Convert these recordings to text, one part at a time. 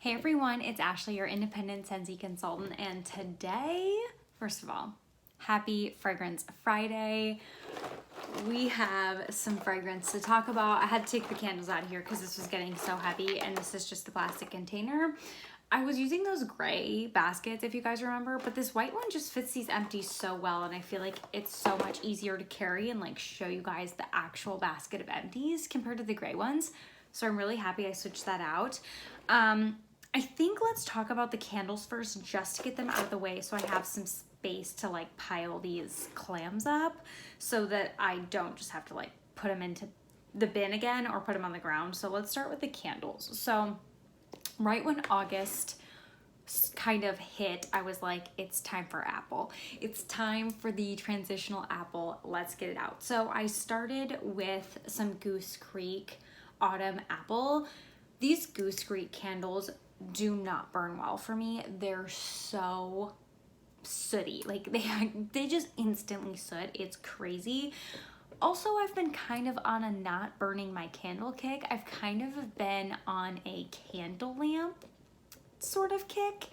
Hey everyone, it's Ashley, your independent Scentsy consultant, and today, first of all, happy Fragrance Friday. We have some fragrance to talk about. I had to take the candles out of here because this was getting so heavy, and this is just the plastic container. I was using those gray baskets, if you guys remember, but this white one just fits these empties so well, and I feel like it's so much easier to carry and like show you guys the actual basket of empties compared to the gray ones. So I'm really happy I switched that out. I think let's talk about the candles first just to get them out of the way so I have some space to like pile these clams up so that I don't just have to like put them into the bin again or put them on the ground. So let's start with the candles. So right when August kind of hit, I was like, it's time for apple. It's time for the transitional apple. Let's get it out. So I started with some Goose Creek Autumn Apple. These Goose Creek candles do not burn well for me. They're so sooty. Like they just instantly soot. It's crazy. Also, I've been kind of on a not burning my candle kick. I've kind of been on a candle lamp sort of kick.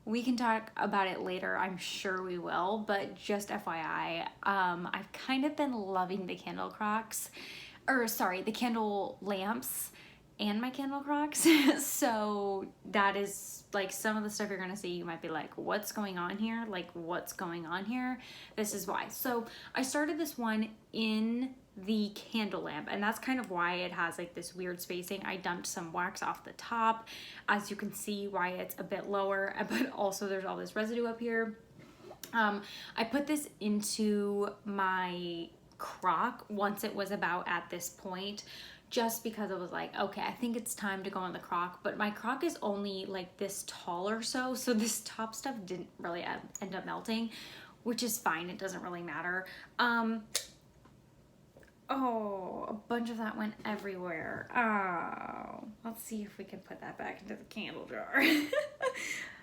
We can talk about it later, I'm sure we will, but just FYI, I've kind of been loving the candle crocks, the candle lamps and my candle crocks. So that is like some of the stuff you're gonna see, you might be like, what's going on here? Like, what's going on here? This is why. So I started this one in the candle lamp, and that's kind of why it has like this weird spacing. I dumped some wax off the top, as you can see why it's a bit lower, but also there's all this residue up here. I put this into my crock once it was about at this point, just because it was like, okay, I think it's time to go in the crock, but my crock is only like this tall or so, so this top stuff didn't really end up melting, which is fine, it doesn't really matter. Oh, a bunch of that went everywhere. Oh, let's see if we can put that back into the candle jar.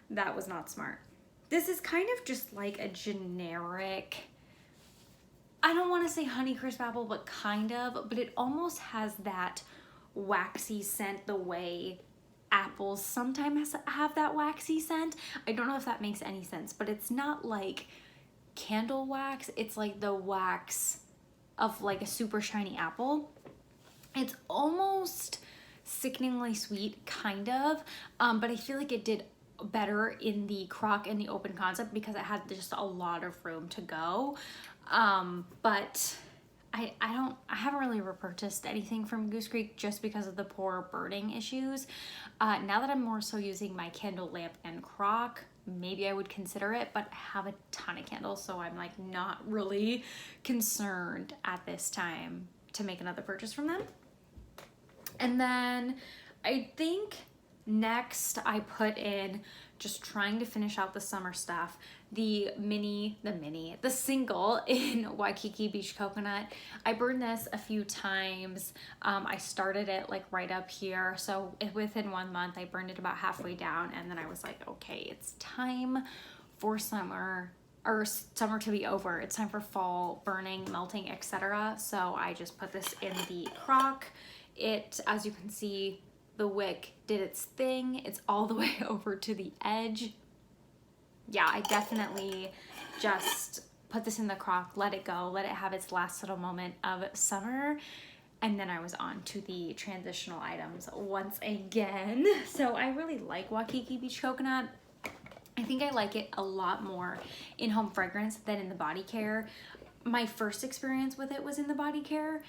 That was not smart. This is kind of just like a generic, I don't want to say Honeycrisp apple, but kind of, but it almost has that waxy scent the way apples sometimes have that waxy scent. I don't know if that makes any sense, but it's not like candle wax. It's like the wax of like a super shiny apple. It's almost sickeningly sweet, kind of, but I feel like it did better in the crock and the open concept because it had just a lot of room to go. But I haven't really repurchased anything from Goose Creek just because of the poor burning issues. Now that I'm more so using my candle lamp and crock, maybe I would consider it, but I have a ton of candles, so I'm like not really concerned at this time to make another purchase from them. And then I think next I put in, just trying to finish out the summer stuff, the single in Waikiki Beach Coconut. I burned this a few times. I started it like right up here, so within 1 month I burned it about halfway down, and then I was like, okay, it's time for summer, or summer to be over. It's time for fall burning, melting, etc. So I just put this in the crock. It, as you can see, the wick did its thing. It's all the way over to the edge. Yeah, I definitely just put this in the crock, let it go, let it have its last little moment of summer, and then I was on to the transitional items once again. So I really like Waikiki Beach Coconut. I think I like it a lot more in home fragrance than in the body care. My first experience with it was in the body care,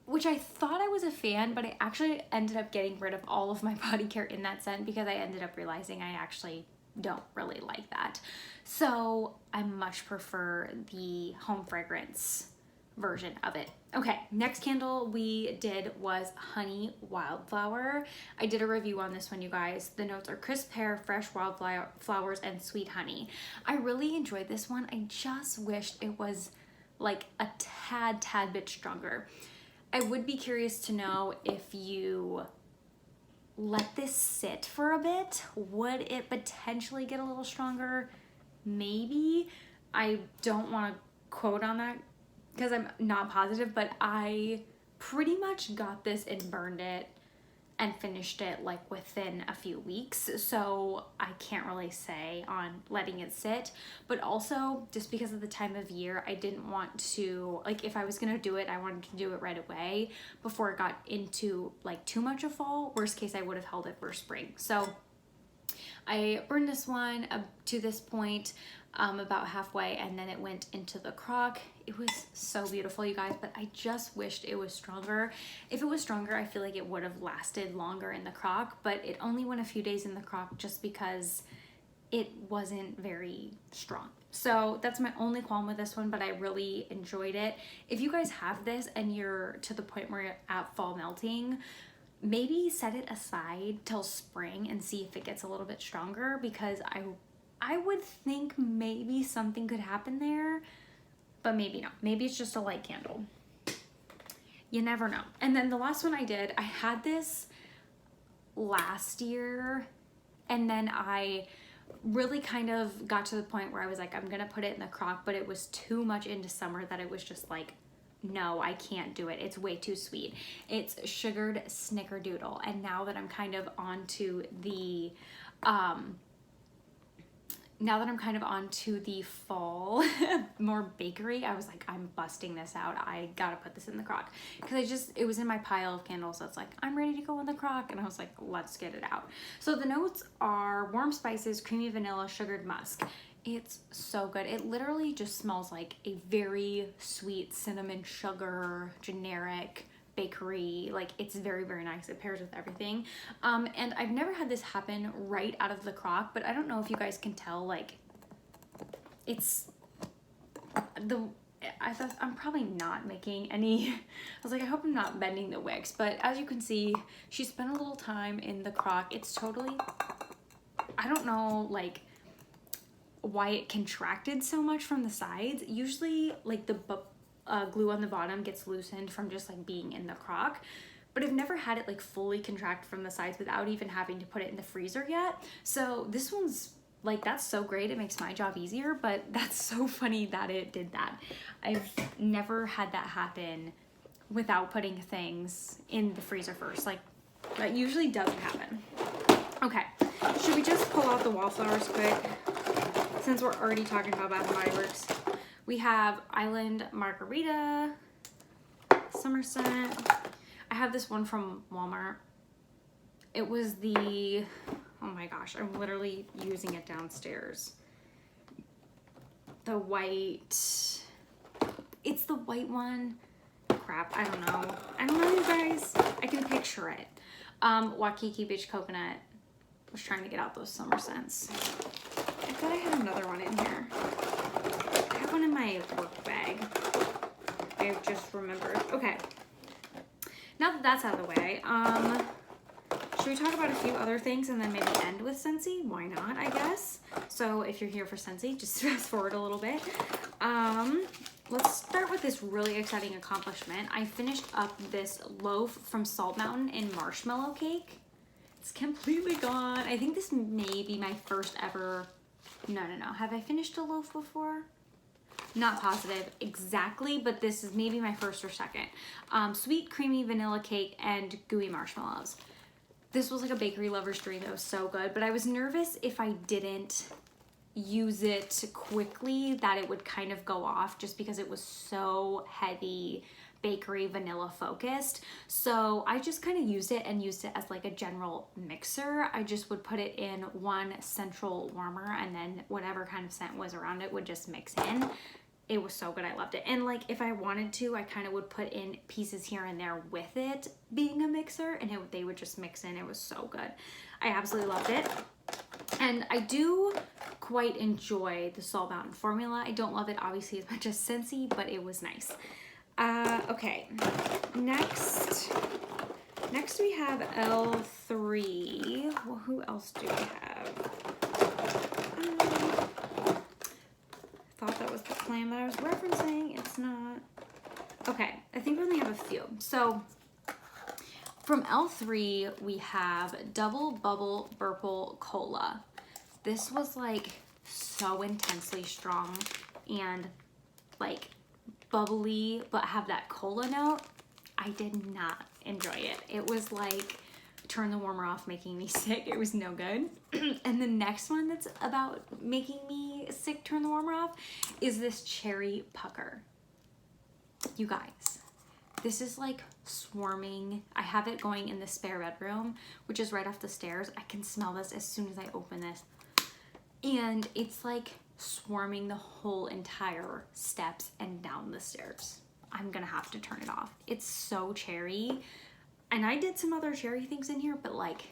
which I thought I was a fan, but I actually ended up getting rid of all of my body care in that scent because I ended up realizing I actually don't really like that. So I much prefer the home fragrance version of it. Okay, next candle we did was Honey Wildflower. I did a review on this one, you guys. The notes are crisp pear, fresh wildflowers, and sweet honey. I really enjoyed this one. I just wished it was like a tad bit stronger. I would be curious to know, if you let this sit for a bit, would it potentially get a little stronger? Maybe. I don't want to quote on that because I'm not positive, but I pretty much got this and burned it and finished it like within a few weeks. So I can't really say on letting it sit, but also just because of the time of year, I didn't want to, like if I was gonna do it, I wanted to do it right away before it got into like too much of fall. Worst case, I would have held it for spring. So I burned this one up to this point, about halfway, and then it went into the crock. It was so beautiful, you guys, but I just wished it was stronger. If it was stronger, I feel like it would have lasted longer in the crock, but it only went a few days in the crock just because it wasn't very strong. So that's my only qualm with this one, but I really enjoyed it. If you guys have this and you're to the point where you're at fall melting, maybe set it aside till spring and see if it gets a little bit stronger, because I would think maybe something could happen there, but maybe not. Maybe it's just a light candle. You never know. And then the last one I did, I had this last year, and then I really kind of got to the point where I was like, I'm gonna put it in the crock, but it was too much into summer that it was just like, no, I can't do it. It's way too sweet. It's sugared snickerdoodle. And now that I'm kind of onto the fall more bakery, I was like, I'm busting this out. I gotta put this in the crock, because it was in my pile of candles that's like, I'm ready to go in the crock, and I was like, let's get it out. So the notes are warm spices, creamy vanilla, sugared musk. It's so good. It literally just smells like a very sweet cinnamon sugar generic bakery. Like, it's very, very nice. It pairs with everything. And I've never had this happen right out of the crock, but I don't know if you guys can tell, like, I thought I'm probably not making any, I was like, I hope I'm not bending the wicks, but as you can see, she spent a little time in the crock. It's totally, I don't know, like, why it contracted so much from the sides. Usually, like, the glue on the bottom gets loosened from just like being in the crock, but I've never had it like fully contract from the sides without even having to put it in the freezer yet. So this one's like, that's so great. It makes my job easier, but that's so funny that it did that. I've never had that happen without putting things in the freezer first. Like, that usually doesn't happen. Okay, should we just pull out the Wildflowers quick, since we're already talking about Bath & Body Works? We have Island Margarita, Summer Scent. I have this one from Walmart. It was the, oh my gosh, I'm literally using it downstairs. The white, it's the white one. Crap, I don't know, you guys. I can picture it. Waikiki Beach Coconut. I was trying to get out those summer scents. I thought I had another one in here. I have one in my work bag. I just remembered. Okay. Now that that's out of the way, should we talk about a few other things and then maybe end with Scentsy? Why not, I guess? So if you're here for Scentsy, just fast forward a little bit. Let's start with this really exciting accomplishment. I finished up this loaf from Salt Mountain in marshmallow cake. It's completely gone. I think this may be my first ever, no. Have I finished a loaf before? Not positive exactly, but this is maybe my first or second. Sweet creamy vanilla cake and gooey marshmallows. This was like a bakery lover's dream. It was so good, but I was nervous if I didn't use it quickly that it would kind of go off, just because it was so heavy bakery vanilla focused. So I just kind of used it as like a general mixer. I just would put it in one central warmer, and then whatever kind of scent was around it would just mix in. It was so good. I loved it. And like, if I wanted to, I kind of would put in pieces here and there with it being a mixer, and they would just mix in. It was so good. I absolutely loved it. And I do quite enjoy the Salt Mountain formula. I don't love it obviously as much as Scentsy, but it was nice. Okay, next we have L3. Well, who else do we have? Thought that was the plan that I was referencing. It's not. Okay, I think we only have a few. So from L3, we have Double Bubble Burple Cola. This was like so intensely strong and like bubbly, but have that cola note. I did not enjoy it. It was like turned the warmer off, making me sick. It was no good. And the next one that's about making me sick, turn the warmer off, is this cherry pucker. You guys, this is like swarming. I have it going in the spare bedroom, which is right off the stairs. I can smell this as soon as I open this. And it's like swarming the whole entire steps and down the stairs. I'm gonna have to turn it off. It's so cherry. And I did some other cherry things in here, but like,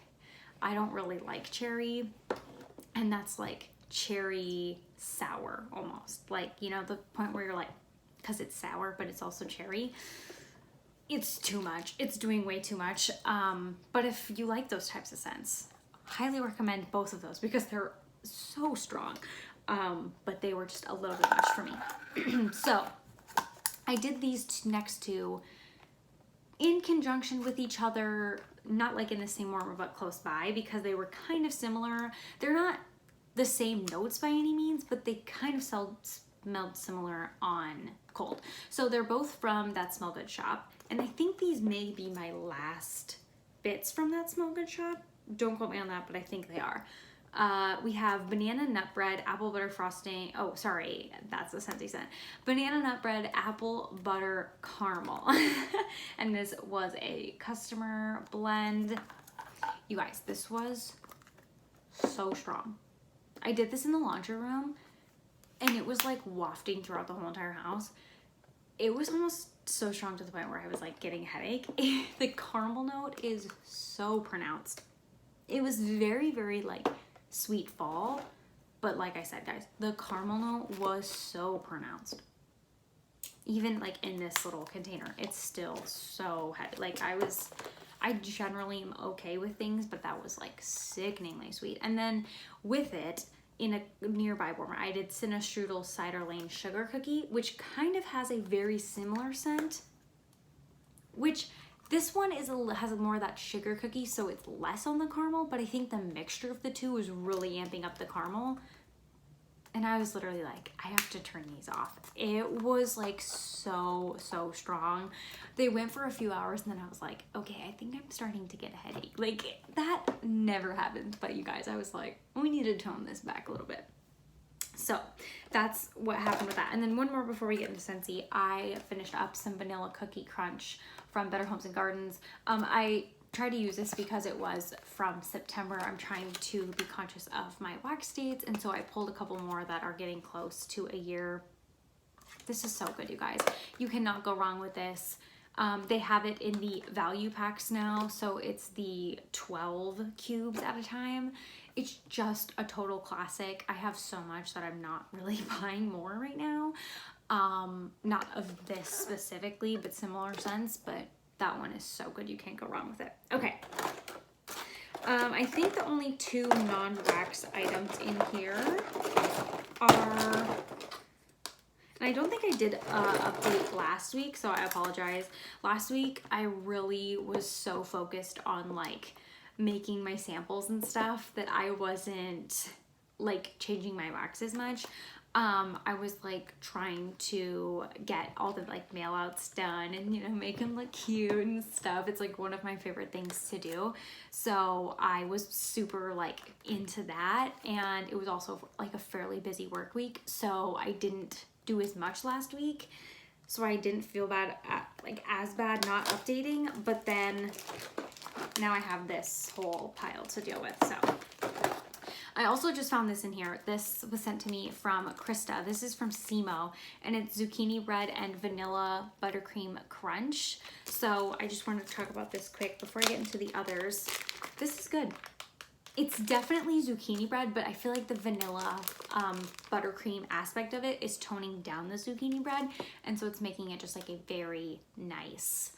I don't really like cherry. And that's like cherry sour almost. Like, you know, the point where you're like, because it's sour, but it's also cherry. It's too much. It's doing way too much. But if you like those types of scents, highly recommend both of those because they're so strong. But they were just a little bit much for me. So I did these next two in conjunction with each other, not like in the same warmer, but close by, because they were kind of similar. They're not the same notes by any means, but they kind of smelled similar on cold. So they're both from That Smell Good shop. And I think these may be my last bits from That Smell Good shop. Don't quote me on that, but I think they are. We have banana nut bread, apple butter frosting. Oh, sorry, that's the scenty scent. Banana nut bread, apple butter caramel. And this was a customer blend. You guys, this was so strong. I did this in the laundry room and it was like wafting throughout the whole entire house. It was almost so strong to the point where I was like getting a headache. The caramel note is so pronounced. It was very, very like sweet fall, but like I said, guys, the caramel note was so pronounced. Even like in this little container, it's still so heavy. Like I generally am okay with things, but that was like sickeningly sweet. And then with it, in a nearby warmer, I did Cinna Strudel Cider Lane Sugar Cookie, which kind of has a very similar scent, which this one has more of that sugar cookie, so it's less on the caramel, but I think the mixture of the two is really amping up the caramel. And I was literally like, I have to turn these off. It was like so strong. They went for a few hours and then I was like, okay, I think I'm starting to get a headache. Like that never happened, but you guys, I was like, we need to tone this back a little bit. So that's what happened with that. And then one more before we get into Scentsy, I finished up some Vanilla Cookie Crunch from Better Homes and Gardens. I tried to use this because it was from September. I'm trying to be conscious of my wax dates, and so I pulled a couple more that are getting close to a year. This is so good, you guys. You cannot go wrong with this. They have it in the value packs now, so it's the 12 cubes at a time. It's just a total classic. I have so much that I'm not really buying more right now. Not of this specifically, but similar scents, but that one is so good. You can't go wrong with it. Okay. I think the only two non-wax items in here are, and I don't think I did an update last week, so I apologize. Last week, I really was so focused on like making my samples and stuff that I wasn't like changing my wax as much. I was like trying to get all the like mail outs done and, you know, make them look cute and stuff. It's like one of my favorite things to do. So I was super like into that, and it was also like a fairly busy work week. So I didn't do as much last week. So I didn't feel bad, as bad not updating, but then now I have this whole pile to deal with, so. I also just found this in here. This was sent to me from Krista. This is from Simo, and it's zucchini bread and vanilla buttercream crunch. So I just wanted to talk about this quick before I get into the others. This is good. It's definitely zucchini bread, but I feel like the vanilla buttercream aspect of it is toning down the zucchini bread, and so it's making it just like a very nice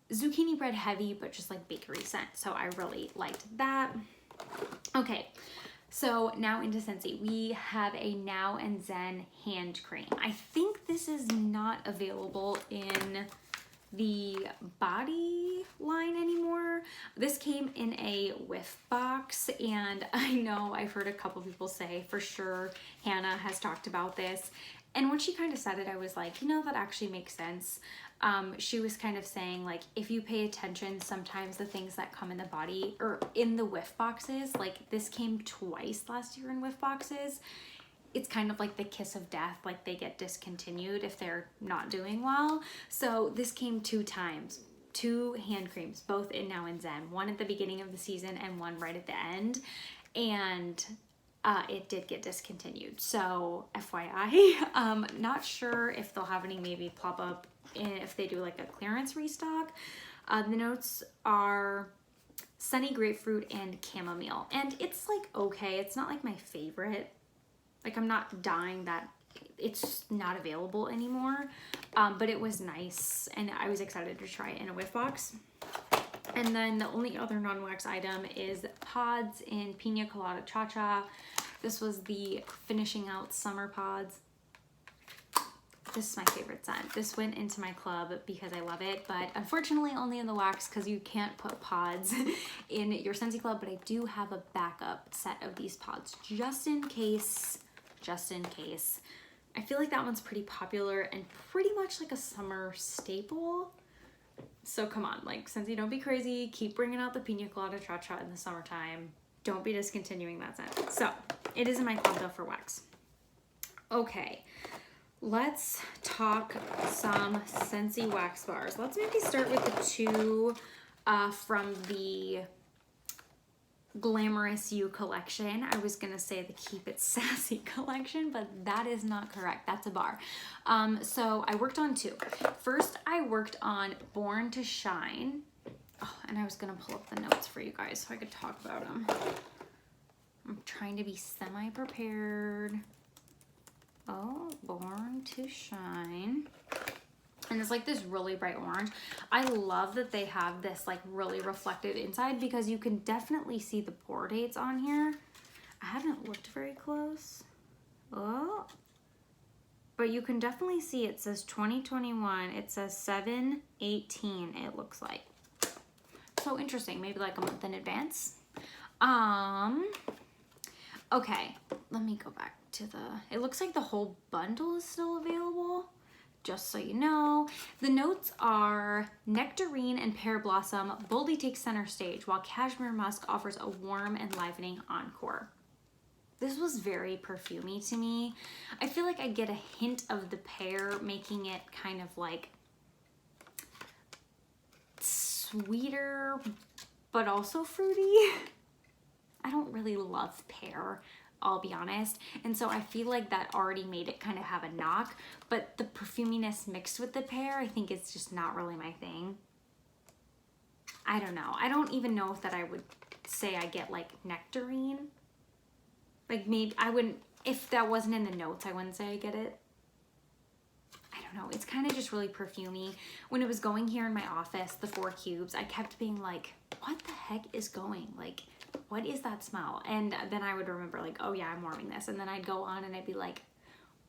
zucchini bread heavy, but just like bakery scent. So I really liked that. Okay, so now into Scentsy. We have a Now and Zen hand cream. I think this is not available in the body line anymore. This came in a whiff box, and I know I've heard a couple people say for sure Hannah has talked about this, and when she kind of said it, I was like, you know, that actually makes sense. she was kind of saying, like, if you pay attention, sometimes the things that come in the body or in the whiff boxes, like this came twice last year in whiff boxes. It's kind of like the kiss of death, like they get discontinued if they're not doing well. So this came 2 times, 2 hand creams, both in Now and Zen, one at the beginning of the season and one right at the end. And it did get discontinued. So FYI, not sure if they'll have any maybe pop up if they do like a clearance restock. The notes are sunny grapefruit and chamomile. And it's like, okay, it's not like my favorite. Like I'm not dying that it's not available anymore, but it was nice and I was excited to try it in a whiff box. And then the only other non-wax item is pods in Pina Colada Cha Cha. This was the finishing out summer pods. This is my favorite scent. This went into my club because I love it, but unfortunately only in the wax because you can't put pods in your Scentsy Club, but I do have a backup set of these pods just in case. I feel like that one's pretty popular and pretty much like a summer staple. So come on, like Scentsy, don't be crazy. Keep bringing out the Pina Colada Cha Cha in the summertime. Don't be discontinuing that scent. So it is in my club though for wax. Okay, let's talk some Scentsy wax bars. Let's maybe start with the 2 from the Glamorous You collection. I was gonna say the Keep It Sassy collection, but that is not correct. That's a bar. So I worked on 2. First, I worked on Born to Shine. Oh, and I was gonna pull up the notes for you guys so I could talk about them. I'm trying to be semi-prepared. Oh, Born to Shine. And it's like this really bright orange. I love that they have this like really reflective inside because you can definitely see the pour dates on here. I haven't looked very close. Oh, but you can definitely see it says 2021. It says 7/18, it looks like. So interesting, maybe like a month in advance. Okay, let me go back to it looks like the whole bundle is still available. Just so you know, the notes are nectarine and pear blossom boldly takes center stage, while cashmere musk offers a warm, enlivening encore. This was very perfumey to me. I feel like I get a hint of the pear, making it kind of like sweeter, but also fruity. I don't really love pear, I'll be honest. And so I feel like that already made it kind of have a knock, but the perfuminess mixed with the pear, I think it's just not really my thing. I don't know. I don't even know if that I would say I get like nectarine. Like maybe I wouldn't, if that wasn't in the notes, I wouldn't say I get it. I don't know. It's kind of just really perfumey. When it was going here in my office, the 4 cubes, I kept being like, what the heck is going? Like, what is that smell? And then I would remember like, oh yeah, I'm warming this. And then I'd go on and I'd be like,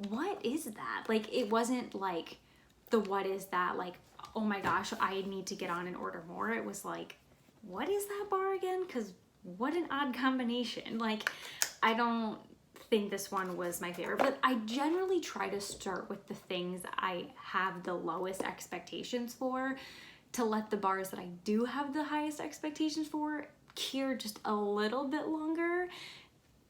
what is that? Like, it wasn't like the what is that? Like, oh my gosh, I need to get on and order more. It was like, what is that bar again? Because what an odd combination. Like, I don't think this one was my favorite, but I generally try to start with the things I have the lowest expectations for to let the bars that I do have the highest expectations for cure just a little bit longer.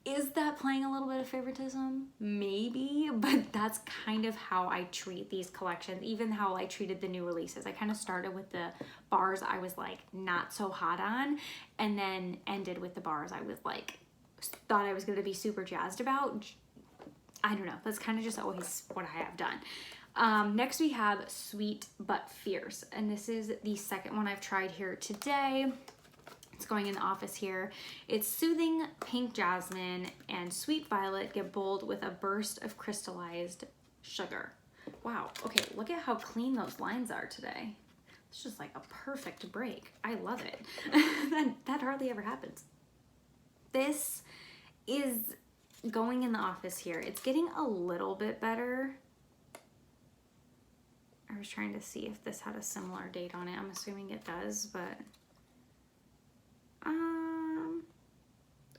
Is that playing a little bit of favoritism? Maybe, but that's kind of how I treat these collections, even how I treated the new releases. I kind of started with the bars I was like not so hot on, and then ended with the bars I was like thought I was going to be super jazzed about. I don't know. That's kind of just always what I have done. Next we have Sweet But Fierce, and this is the second one I've tried here today. It's going in the office here. It's soothing pink jasmine and sweet violet get bold with a burst of crystallized sugar. Wow. Okay, look at how clean those lines are today. It's just like a perfect break. I love it. that hardly ever happens. This is going in the office here. It's getting a little bit better. I was trying to see if this had a similar date on it. I'm assuming it does, but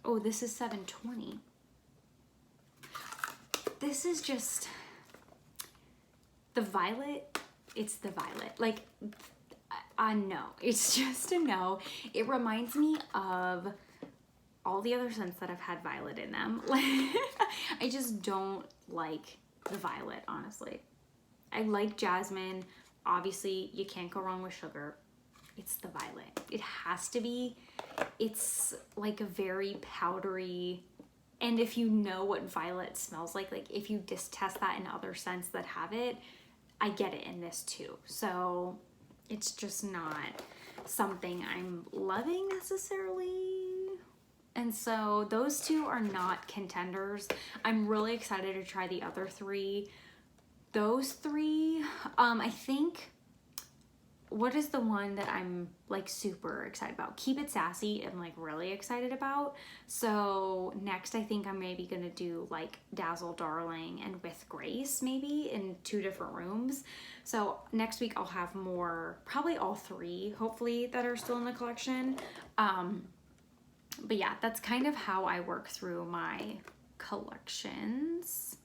oh, this is 7/20. This is just the violet it's the violet. Like, I know. It's just a no. It reminds me of all the other scents that have had violet in them. I just don't like the violet, honestly. I like jasmine. Obviously, you can't go wrong with sugar. It's the violet. It has to be. It's like a very powdery, and if you know what violet smells like if you just test that in other scents that have it, I get it in this too. So it's just not something I'm loving necessarily. And so those two are not contenders. I'm really excited to try the other three. Those three, I think, what is the one that I'm like super excited about? Keep It Sassy, I'm like really excited about. So next I think I'm maybe gonna do like Dazzle Darling and With Grace maybe in 2 different rooms. So next week I'll have more, probably all 3 hopefully that are still in the collection. But yeah, that's kind of how I work through my collections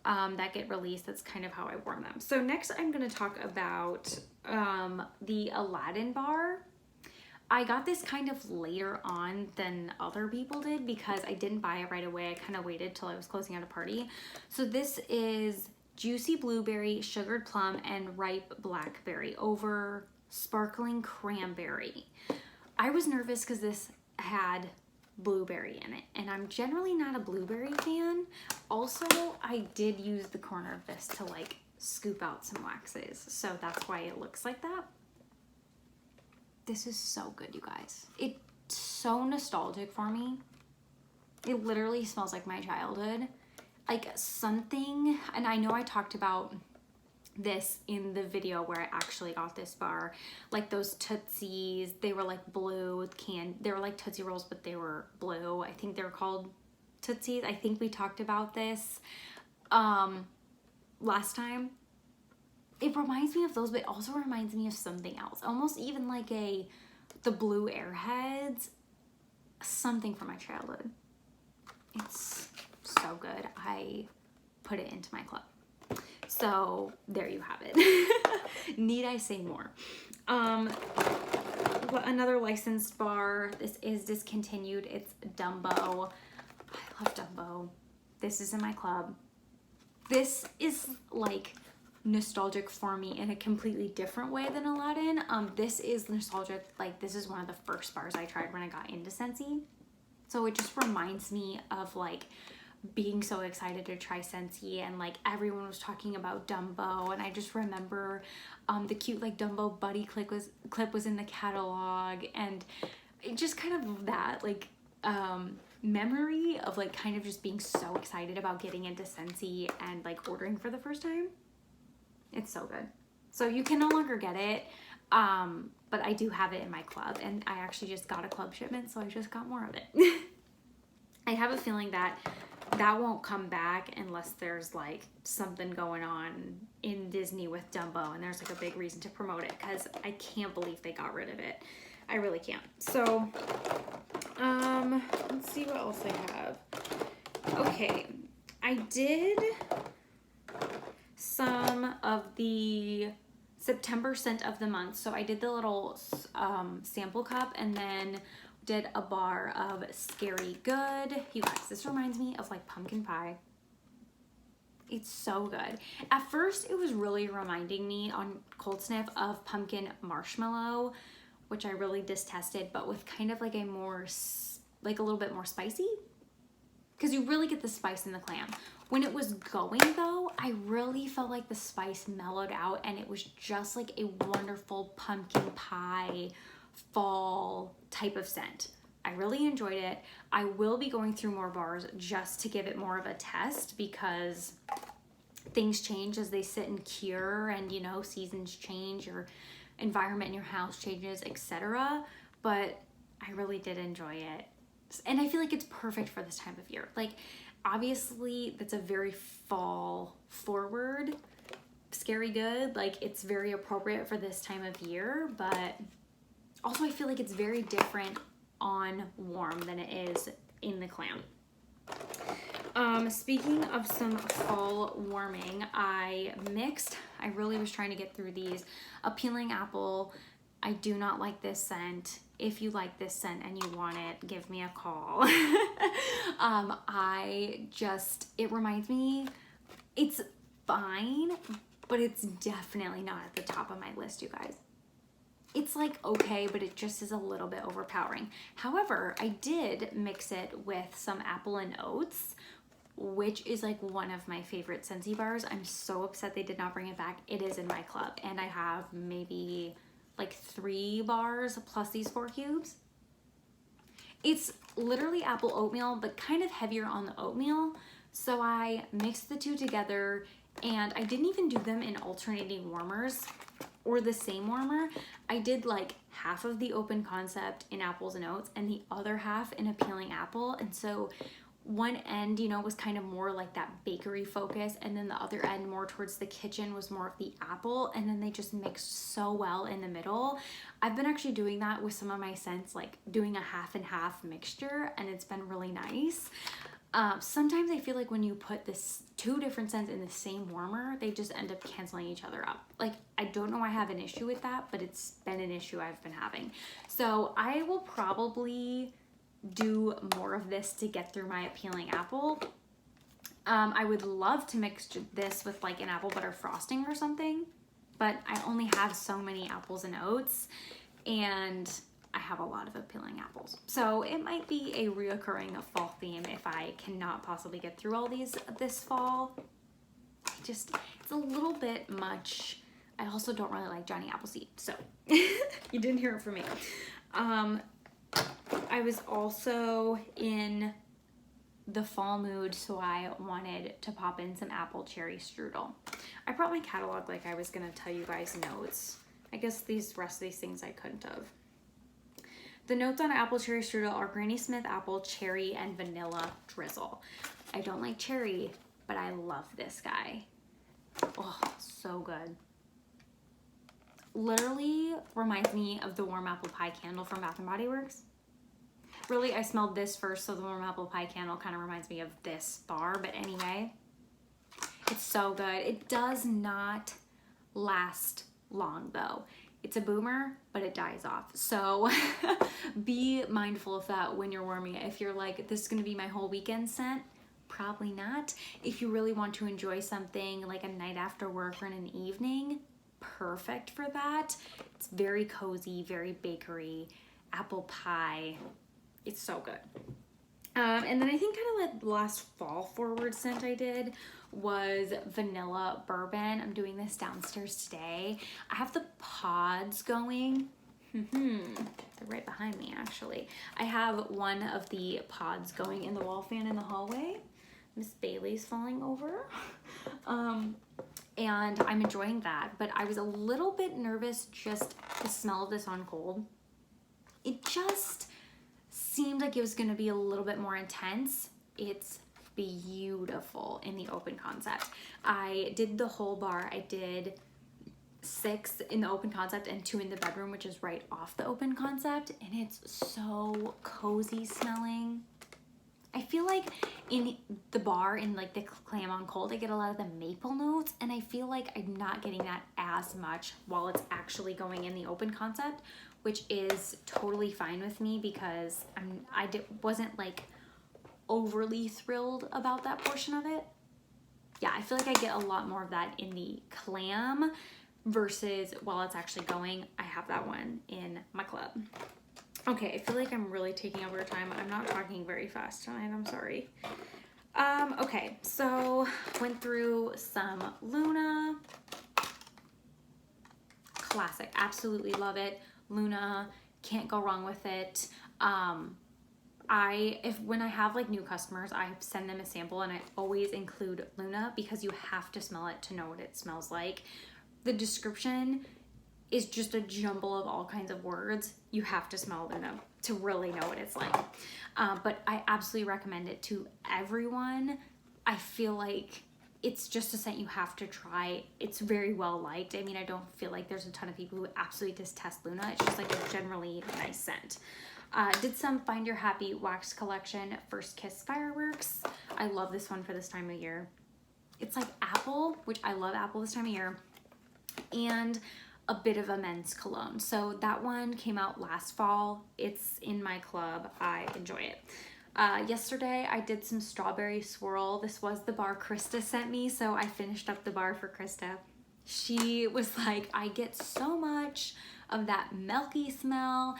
that get released. That's kind of how I warm them. So next I'm going to talk about the Aladdin Bar. I got this kind of later on than other people did because I didn't buy it right away. I kind of waited till I was closing out a party. So this is juicy blueberry, sugared plum, and ripe blackberry over sparkling cranberry. I was nervous because this had blueberry in it, and I'm generally not a blueberry fan. Also, I did use the corner of this to like scoop out some waxes, so that's why it looks like that. This is so good, you guys. It's so nostalgic for me. It literally smells like my childhood. Like something, and I know I talked about this in the video where I actually got this bar, like those Tootsies, they were like blue with they were like Tootsie Rolls, but they were blue. I think they were called Tootsies. I think we talked about this last time. It reminds me of those, but it also reminds me of something else, almost even like the blue Airheads, something from my childhood. It's so good. I put it into my club. So there you have it. Need I say more? Another licensed bar. This is discontinued. It's Dumbo. I love Dumbo. This is in my club. This is like nostalgic for me in a completely different way than Aladdin. This is nostalgic. Like this is one of the first bars I tried when I got into Scentsy. So it just reminds me of like being so excited to try Scentsy, and like everyone was talking about Dumbo, and I just remember the cute like Dumbo buddy clip was in the catalog, and it just kind of that like memory of like kind of just being so excited about getting into Scentsy and like ordering for the first time. It's so good. So you can no longer get it, but I do have it in my club, and I actually just got a club shipment, so I just got more of it. I have a feeling that won't come back unless there's like something going on in Disney with Dumbo and there's like a big reason to promote it, because I can't believe they got rid of it. I really can't. So let's see what else I have. Okay, I did some of the September scent of the month. So I did the little sample cup, and then did a bar of Scary Good. You guys, this reminds me of like pumpkin pie. It's so good. At first, it was really reminding me on Cold Sniff of pumpkin marshmallow, which I really detested, but with kind of like a more, like a little bit more spicy, because you really get the spice in the clam. When it was going though, I really felt like the spice mellowed out, and it was just like a wonderful pumpkin pie fall type of scent. I really enjoyed it. I will be going through more bars just to give it more of a test, because things change as they sit and cure, and you know, seasons change, your environment in your house changes, etc. But I really did enjoy it, and I feel like it's perfect for this time of year. Like obviously that's a very fall forward Scary Good, like it's very appropriate for this time of year, but also I feel like it's very different on warm than it is in the clam. Speaking of some fall warming, I really was trying to get through these. Appealing Apple. I do not like this scent. If you like this scent and you want it, give me a call. It reminds me, it's fine, but it's definitely not at the top of my list, you guys. It's like okay, but it just is a little bit overpowering. However, I did mix it with some apple and oats, which is like one of my favorite Scentsy bars. I'm so upset they did not bring it back. It is in my club, and I have maybe like 3 bars plus these 4 cubes. It's literally apple oatmeal, but kind of heavier on the oatmeal. So I mixed the two together, and I didn't even do them in alternating warmers or the same warmer. I did like half of the open concept in apples and oats and the other half in Appealing Apple. And so one end, you know, was kind of more like that bakery focus, and then the other end more towards the kitchen was more of the apple, and then they just mixed so well in the middle. I've been actually doing that with some of my scents, like doing a half and half mixture, and it's been really nice. Sometimes I feel like when you put this 2 different scents in the same warmer, they just end up canceling each other out. Like, I don't know why I have an issue with that, but it's been an issue I've been having. So I will probably do more of this to get through my Appealing Apple. I would love to mix this with like an apple butter frosting or something, but I only have so many apples and oats, and I have a lot of Appealing Apples. So it might be a reoccurring fall theme if I cannot possibly get through all these this fall. It's a little bit much. I also don't really like Johnny Appleseed, so you didn't hear it from me. I was also in the fall mood, so I wanted to pop in some apple cherry strudel. I brought my catalog like I was gonna tell you guys notes. I guess these rest of these things I couldn't have. The notes on apple cherry strudel are Granny Smith apple, cherry, and vanilla drizzle. I don't like cherry, but I love this guy. Oh, so good. Literally reminds me of the warm apple pie candle from Bath & Body Works. Really, I smelled this first, so the warm apple pie candle kind of reminds me of this bar, but anyway, it's so good. It does not last long though. It's a boomer, but it dies off. So be mindful of that when you're warming it. If you're like, this is gonna be my whole weekend scent, probably not. If you really want to enjoy something like a night after work or in an evening, perfect for that. It's very cozy, very bakery, apple pie. It's so good. And then I think kind of like the last fall forward scent I did was vanilla bourbon. I'm doing this downstairs today. I have the pods going. They're right behind me actually. I have one of the pods going in the wall fan in the hallway. Miss Bailey's falling over. And I'm enjoying that, but I was a little bit nervous just the smell of this on cold. It just seemed like it was gonna be a little bit more intense. It's beautiful in the open concept. I did the whole bar. I did 6 in the open concept and 2 in the bedroom, which is right off the open concept, and it's so cozy smelling. I feel like in the bar, in like the clam on cold, I get a lot of the maple notes, and I feel like I'm not getting that as much while it's actually going in the open concept, which is totally fine with me because wasn't like overly thrilled about that portion of it. Yeah, I feel like I get a lot more of that in the clam versus while it's actually going, I have that one in my club. Okay, I feel like I'm really taking over time. I'm not talking very fast tonight, I'm sorry. Okay, so went through some Luna. Classic, absolutely love it. Luna, can't go wrong with it. When I have like new customers, I send them a sample and I always include Luna because you have to smell it to know what it smells like. The description is just a jumble of all kinds of words. You have to smell Luna to really know what it's like. But I absolutely recommend it to everyone. I feel like it's just a scent you have to try. It's very well liked. I mean, I don't feel like there's a ton of people who absolutely detest Luna. It's just like a generally nice scent. Did some Find Your Happy wax collection, First Kiss fireworks. I love this one for this time of year. It's like apple, which I love apple this time of year, and a bit of a men's cologne. So that one came out last fall. It's in my club. I enjoy it. Yesterday I did some strawberry swirl. This was the bar Krista sent me, so I finished up the bar for Krista. She was like, I get so much of that milky smell,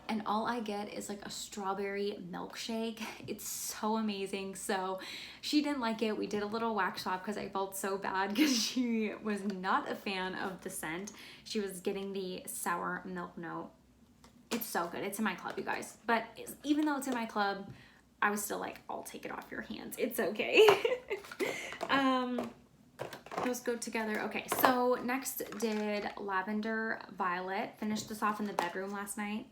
and all I get is like a strawberry milkshake. It's so amazing. So she didn't like it. We did a little wax swap because I felt so bad because she was not a fan of the scent. She was getting the sour milk note. It's so good. It's in my club, you guys. But even though it's in my club, I was still like, I'll take it off your hands. It's okay. Those go together. Okay, so next did Lavender Violet. Finished this off in the bedroom last night.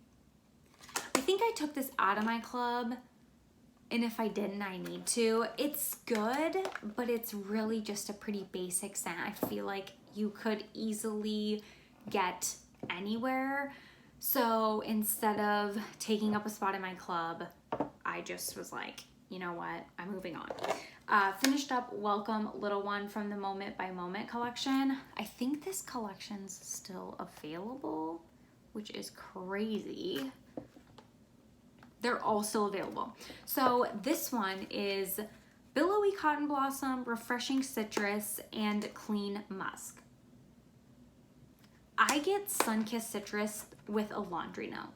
I think I took this out of my club, and if I didn't, I need to. It's good, but it's really just a pretty basic scent. I feel like you could easily get anywhere. So instead of taking up a spot in my club, I just was like, you know what, I'm moving on. Finished up Welcome Little One from the Moment by Moment collection. I think this collection's still available, which is crazy. They're all still available. So this one is Billowy Cotton Blossom, Refreshing Citrus, and Clean Musk. I get Sunkissed Citrus with a laundry note.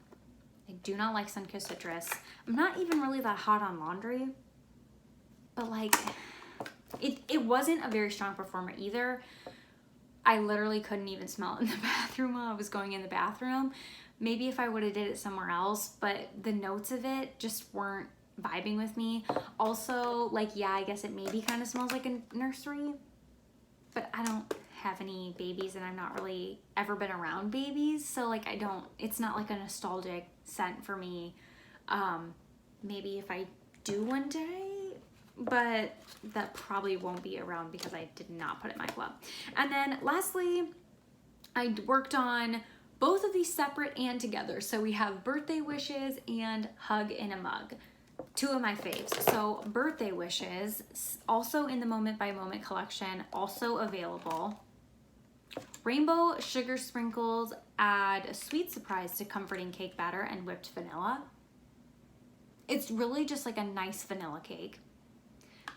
I do not like Sunkissed Citrus. I'm not even really that hot on laundry, but like, it wasn't a very strong performer either. I literally couldn't even smell it in the bathroom while I was going in the bathroom. Maybe if I would have did it somewhere else, but the notes of it just weren't vibing with me. Also, like, yeah, I guess it maybe kind of smells like a nursery, but I don't have any babies and I've not really ever been around babies. So like, it's not like a nostalgic scent for me. Maybe if I do one day, but that probably won't be around because I did not put it in my club. And then lastly, I worked on both of these separate and together. So we have Birthday Wishes and Hug in a Mug. Two of my faves. So Birthday Wishes, also in the Moment by Moment collection, also available. Rainbow Sugar Sprinkles add a sweet surprise to comforting cake batter and whipped vanilla. It's really just like a nice vanilla cake.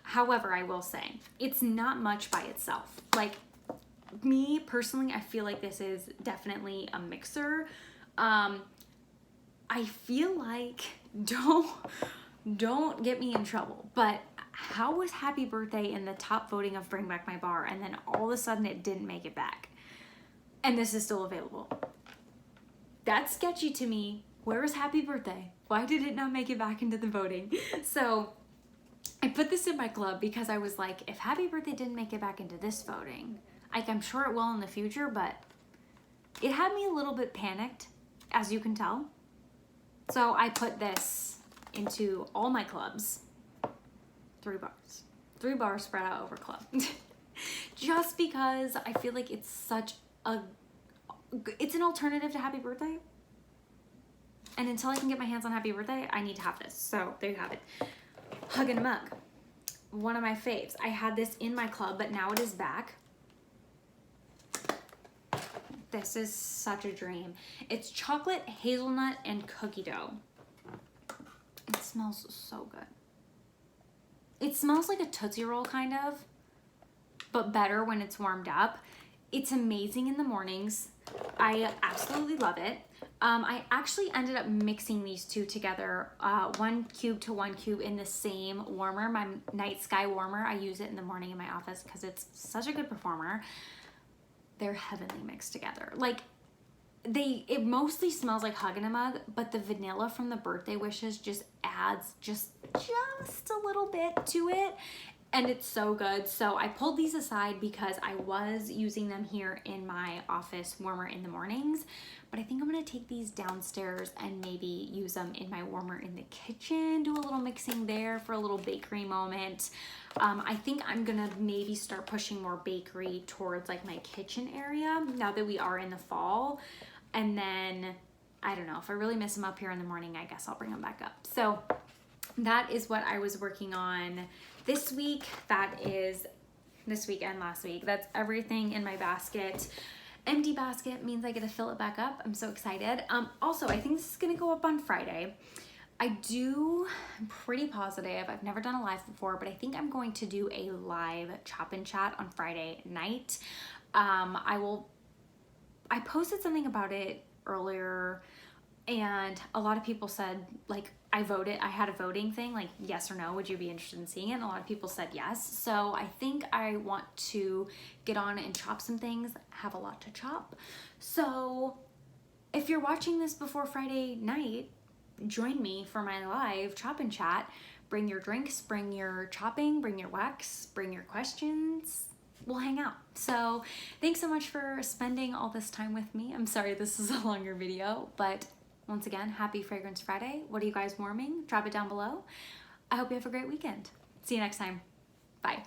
However, I will say, it's not much by itself. Like, me personally, I feel like this is definitely a mixer. I feel like, don't get me in trouble, but how was Happy Birthday in the top voting of Bring Back My Bar, and then all of a sudden it didn't make it back? And this is still available. That's sketchy to me. Where is Happy Birthday? Why did it not make it back into the voting? So I put this in my club because I was like, if Happy Birthday didn't make it back into this voting, like, I'm sure it will in the future, but it had me a little bit panicked, as you can tell. So I put this into all my clubs. 3 bars. 3 bars spread out over club. Just because I feel like it's it's an alternative to Happy Birthday. And until I can get my hands on Happy Birthday, I need to have this. So there you have it. Hug in a Mug. One of my faves. I had this in my club, but now it is back. This is such a dream. It's chocolate, hazelnut, and cookie dough. It smells so good. It smells like a Tootsie Roll kind of, but better when it's warmed up. It's amazing in the mornings. I absolutely love it. I actually ended up mixing these two together, 1 cube to 1 cube in the same warmer, my Night Sky warmer. I use it in the morning in my office because it's such a good performer. They're heavenly mixed together. Like, it mostly smells like Hug in a Mug, but the vanilla from the Birthday Wishes just adds just a little bit to it. And it's so good. So I pulled these aside because I was using them here in my office warmer in the mornings, but I think I'm gonna take these downstairs and maybe use them in my warmer in the kitchen, do a little mixing there for a little bakery moment. I think I'm gonna maybe start pushing more bakery towards like my kitchen area now that we are in the fall. And then I don't know, if I really miss them up here in the morning, I guess I'll bring them back up. So that is what I was working on this week. That is this week and last week. That's everything in my basket. Empty basket means I get to fill it back up. I'm so excited. Also, I think this is gonna go up on Friday. I'm pretty positive, I've never done a live before, but I think I'm going to do a live chop and chat on Friday night. I posted something about it earlier, and a lot of people said, like, I had a voting thing, like yes or no, would you be interested in seeing it? And a lot of people said yes. So I think I want to get on and chop some things, have a lot to chop. So if you're watching this before Friday night, join me for my live chop and chat. Bring your drinks, bring your chopping, bring your wax, bring your questions. We'll hang out. So thanks so much for spending all this time with me. I'm sorry this is a longer video, but once again, happy Fragrance Friday. What are you guys warming? Drop it down below. I hope you have a great weekend. See you next time. Bye.